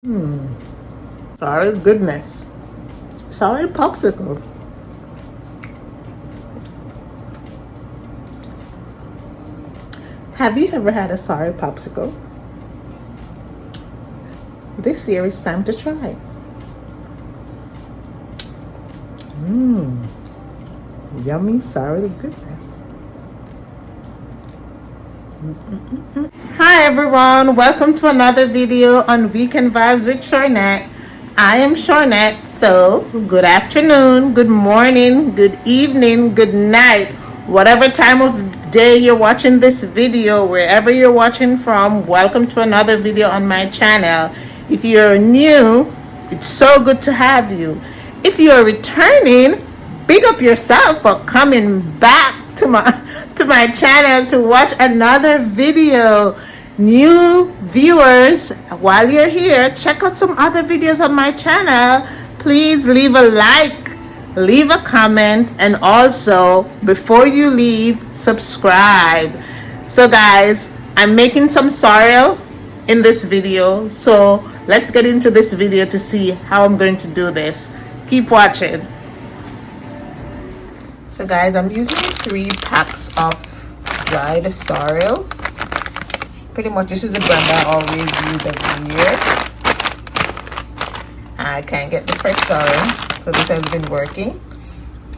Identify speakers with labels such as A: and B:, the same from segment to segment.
A: Sorry, goodness. Sorry, popsicle. Have you ever had a sorry popsicle? This year it's time to try. Yummy, sorry goodness. Hi everyone, welcome to another video on Weekend Vibes with Shornette. I am Shornette, so good afternoon, good morning, good evening, good night, whatever time of day you're watching this video, wherever you're watching from, welcome to another video on my channel. If you're new, it's so good to have you. If you're returning, big up yourself for coming back to my channel to watch another video. New viewers, while you're here, check out some other videos on my channel. Please leave a like, leave a comment, and also before you leave, subscribe. So guys, I'm making some sorrel in this video, so let's get into this video to see how I'm going to do this. Keep watching. So guys, I'm using 3 packs of dried sorrel. Pretty much this is the brand I always use every year. I can't get the fresh sorrel, so this has been working.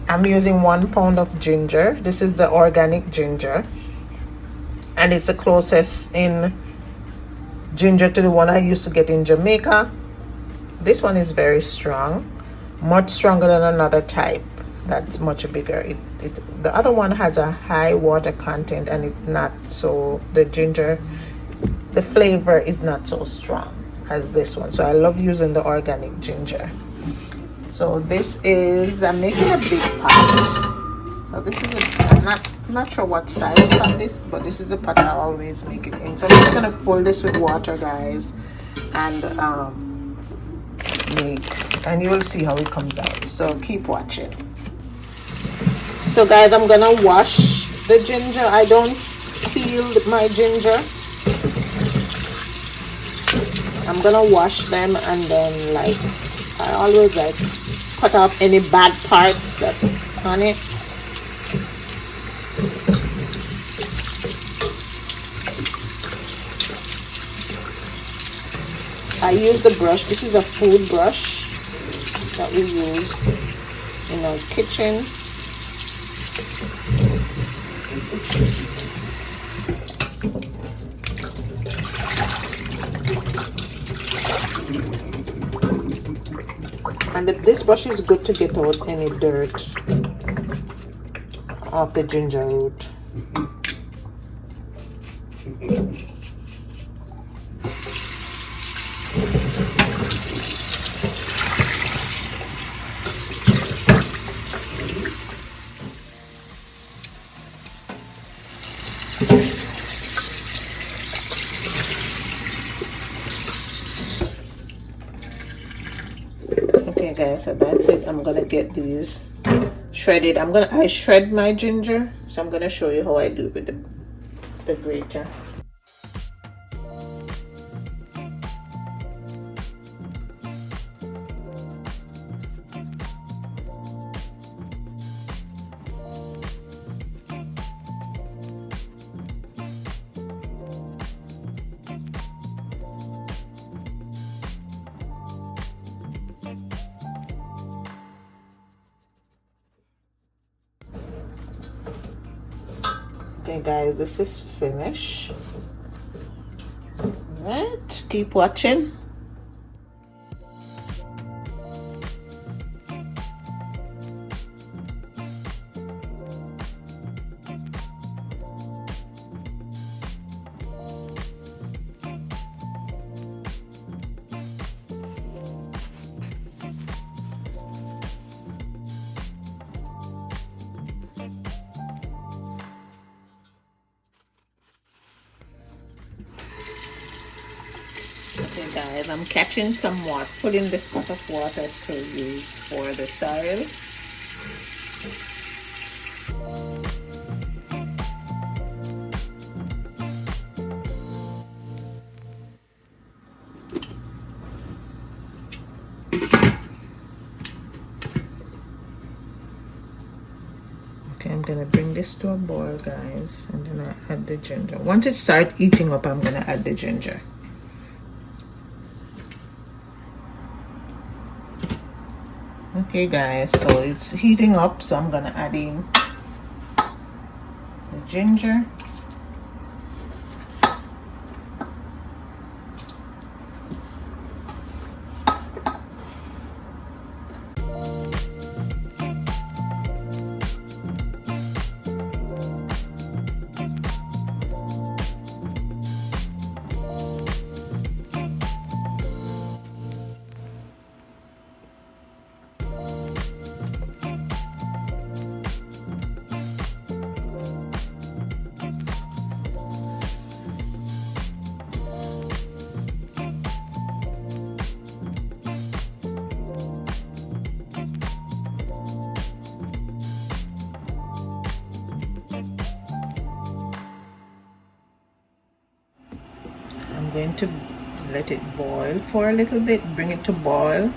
A: I'm using 1 pound of ginger. This is the organic ginger, and it's the closest in ginger to the one I used to get in Jamaica. This one is very strong, much stronger than another type that's much bigger. The other one has a high water content, and it's not so, the ginger, the flavor is not so strong as this one. So I love using the organic ginger. So this is, I'm making a big pot. So this is I'm not sure what size pot this is, but this is the pot I always make it in. So I'm just gonna fill this with water, guys, and and you will see how it comes out. So keep watching. So guys, I'm gonna wash the ginger. I don't peel my ginger. I'm gonna wash them, and then I always cut off any bad parts that on it. I use the brush. This is a food brush that we use in our kitchen. And this brush is good to get out any dirt off the ginger root. Okay guys, so that's it. I'm gonna get these shredded. I shred my ginger, so I'm gonna show you how I do it with the grater. Okay guys, this is finished. Alright, keep watching. Okay guys, I'm catching some water, putting this pot of water to use for the sorrel. gonna bring this to a boil, guys, and then I add the ginger. Once it starts eating up, I'm gonna add the ginger. Okay, guys, so it's heating up, so I'm gonna add in the ginger. I'm going to let it boil for a little bit, bring it to boil,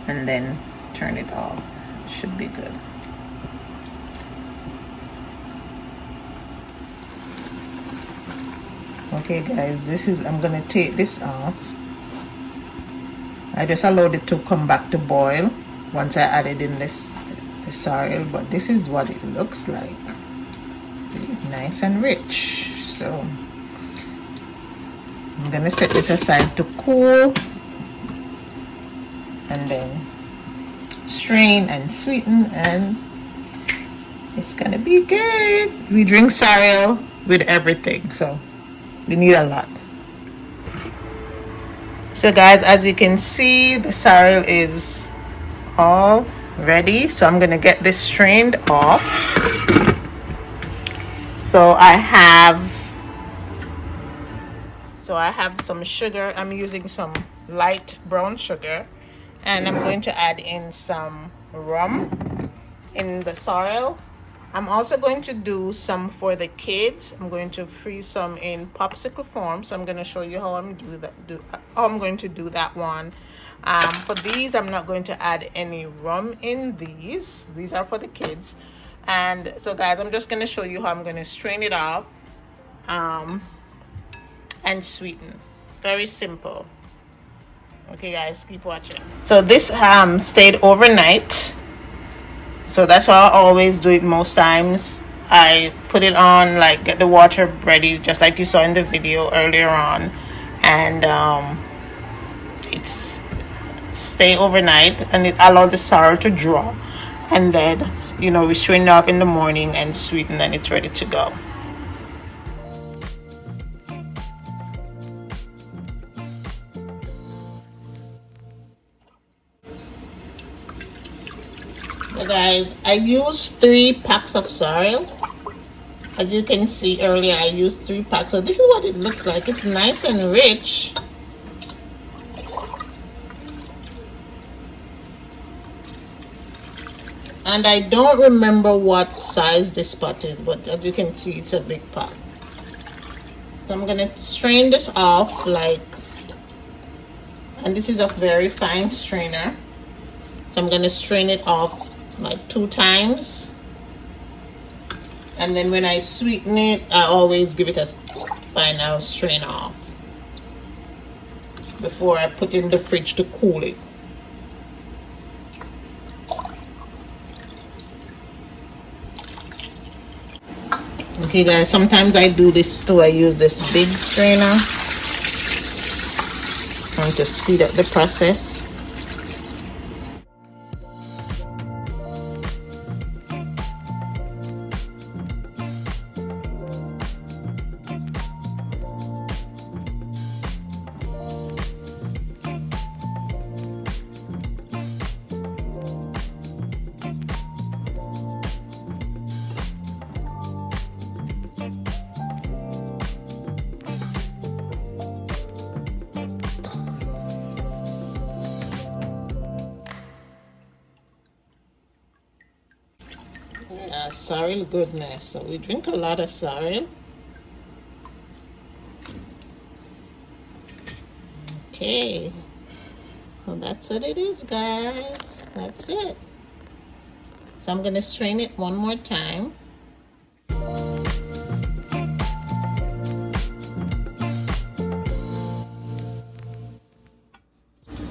A: and then turn it off. Should be good. Okay, guys, I'm gonna take this off. I just allowed it to come back to boil once I added in the sorrel, but this is what it looks like. Really nice and rich. So I'm gonna set this aside to cool, and then strain and sweeten, and it's gonna be good. We drink sorrel with everything, so we need a lot. So guys, as you can see, the sorrel is all ready, so I'm gonna get this strained off. So I have some sugar. I'm using some light brown sugar, and I'm going to add in some rum in the sorrel. I'm also going to do some for the kids. I'm going to freeze some in popsicle form, so I'm going to show you how I'm going to do that one. For these, I'm not going to add any rum in these. These are for the kids. And so guys, I'm just going to show you how I'm going to strain it off and sweeten. Very simple. Okay guys, keep watching. So this stayed overnight, so that's why I always do it most times. I put it on, like, get the water ready just like you saw in the video earlier on, and it's stay overnight, and it allowed the sorrel to draw, and then we strain it off in the morning and sweeten, and it's ready to go. So guys, I used 3 packs of sorrel. As you can see earlier, I used 3 packs. So this is what it looks like. It's nice and rich. And I don't remember what size this pot is, but as you can see, it's a big pot. So I'm gonna strain this off, and this is a very fine strainer. So I'm gonna strain it off like 2 times, and then when I sweeten it, I always give it a final strain off before I put it in the fridge to cool it. Okay guys, sometimes I do this too. I use this big strainer to speed up the process. Sorrel goodness. So we drink a lot of sorrel. Okay. Well, that's what it is, guys. That's it. So I'm gonna strain it one more time.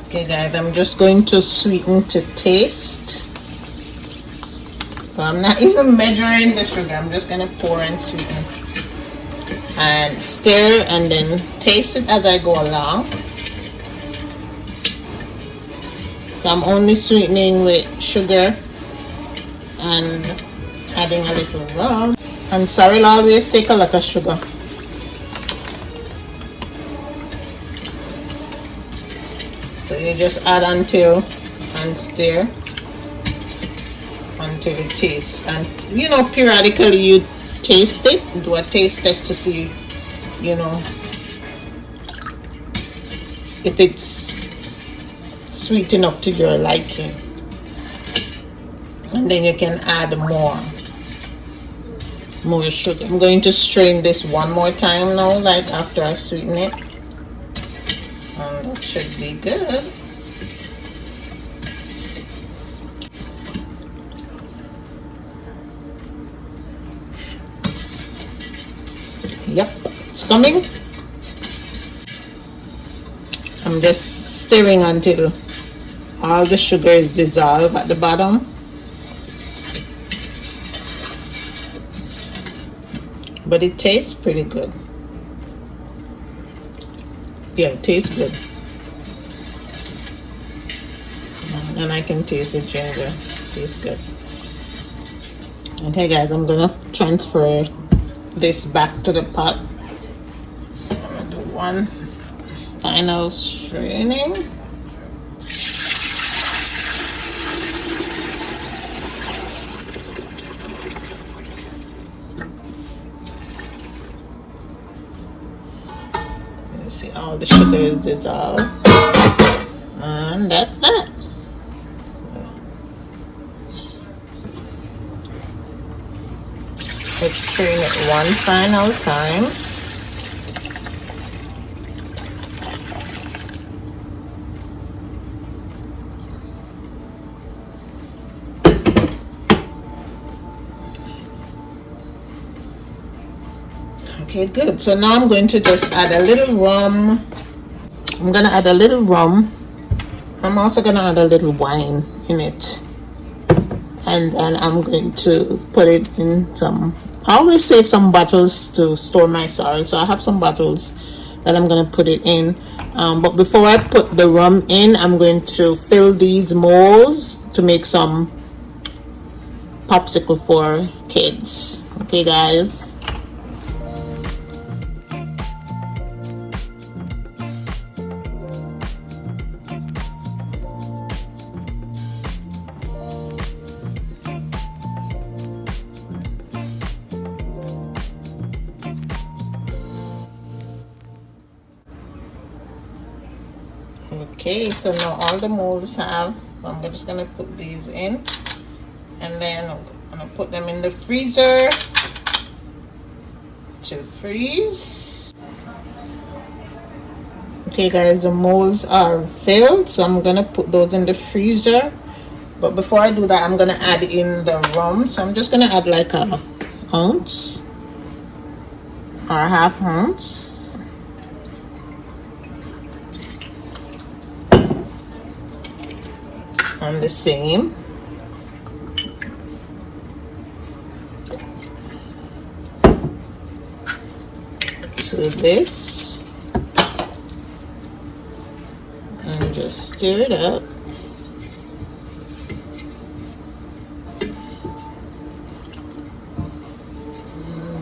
A: Okay guys, I'm just going to sweeten to taste. So I'm not even measuring the sugar, I'm just gonna pour and sweeten. And stir and then taste it as I go along. So I'm only sweetening with sugar and adding a little rum. And sorrel always take a lot of sugar. So you just add until and stir until it tastes. And you know, periodically you taste it, do a taste test to see, you know, if it's sweet enough to your liking. And then you can add more sugar. I'm going to strain this one more time now, like after I sweeten it. And that should be good. Yep, it's coming. I'm just stirring until all the sugar is dissolved at the bottom. But it tastes pretty good. Yeah, it tastes good. And I can taste the ginger. It tastes good. Okay guys, I'm gonna transfer this back to the pot. I'm gonna do one final straining. You see all the sugar is dissolved. And that's that. Let's strain it one final time. Okay, good. So now I'm going to just add a little rum. I'm gonna add a little rum. I'm also gonna add a little wine in it. And then I'm going to put it in some, I always save some bottles to store my sorrel, so I have some bottles that I'm going to put it in. But before I put the rum in, I'm going to fill these molds to make some popsicle for kids. Okay guys. Okay, so now all the molds have, so I'm just gonna put these in, and then I'm gonna put them in the freezer to freeze. Okay guys, the molds are filled, so I'm gonna put those in the freezer. But before I do that, I'm gonna add in the rum. So I'm just gonna add like a ounce or a half ounce. And the same. To this. And just stir it up.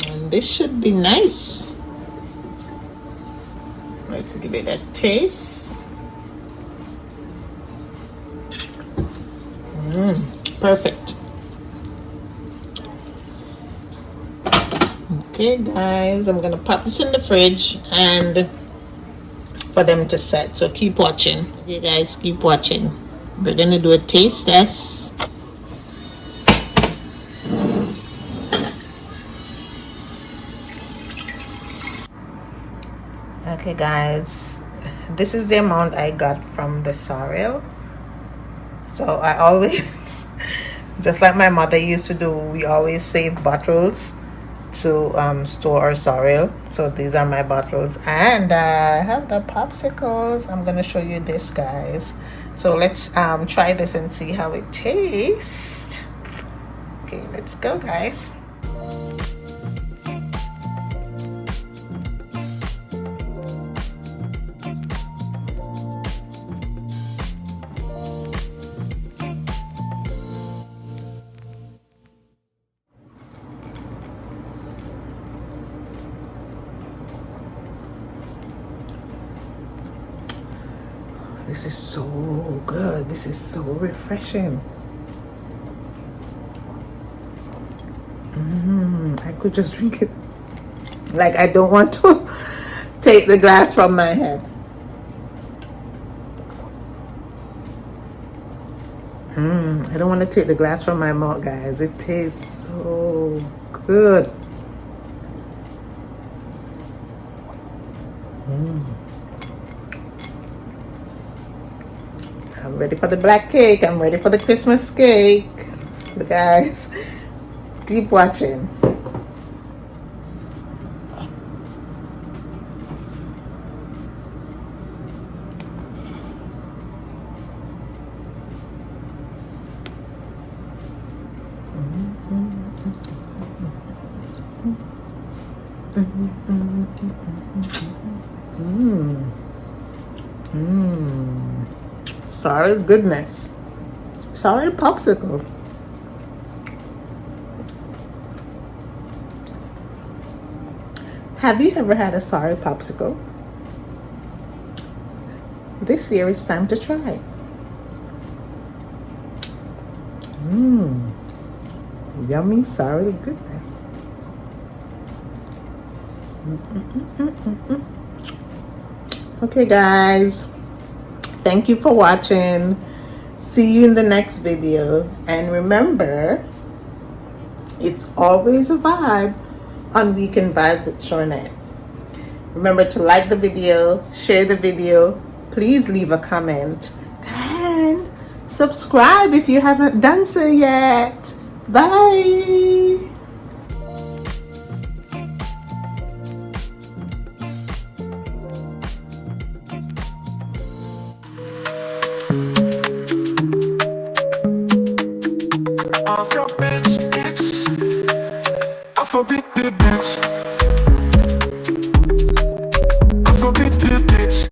A: And this should be nice. Let's give it a taste. Perfect. Okay guys, I'm gonna pop this in the fridge and for them to set, so keep watching. You guys keep watching. We're gonna do a taste test. Okay guys, this is the amount I got from the sorrel. So I always Just like my mother used to do, we always save bottles to store our sorrel. So these are my bottles, and I have the popsicles. I'm gonna show you this, guys. So let's try this and see how it tastes. Okay, let's go, guys. This is so good. This is so refreshing. I could just drink it. Like, I don't want to take the glass from my head. I don't want to take the glass from my mouth, guys. It tastes so good. I'm ready for the black cake. I'm ready for the Christmas cake. So guys, keep watching. Sorry, goodness. Sorry, popsicle. Have you ever had a sorry popsicle? This year it's time to try. Yummy, sorry, goodness. Okay, guys. Thank you for watching. See you in the next video. And remember, it's always a vibe on Weekend Vibes with Shornette. Remember to like the video, share the video, please leave a comment, and subscribe if you haven't done so yet. Bye.
B: Off your bitch, it's Afrobeat the bitch.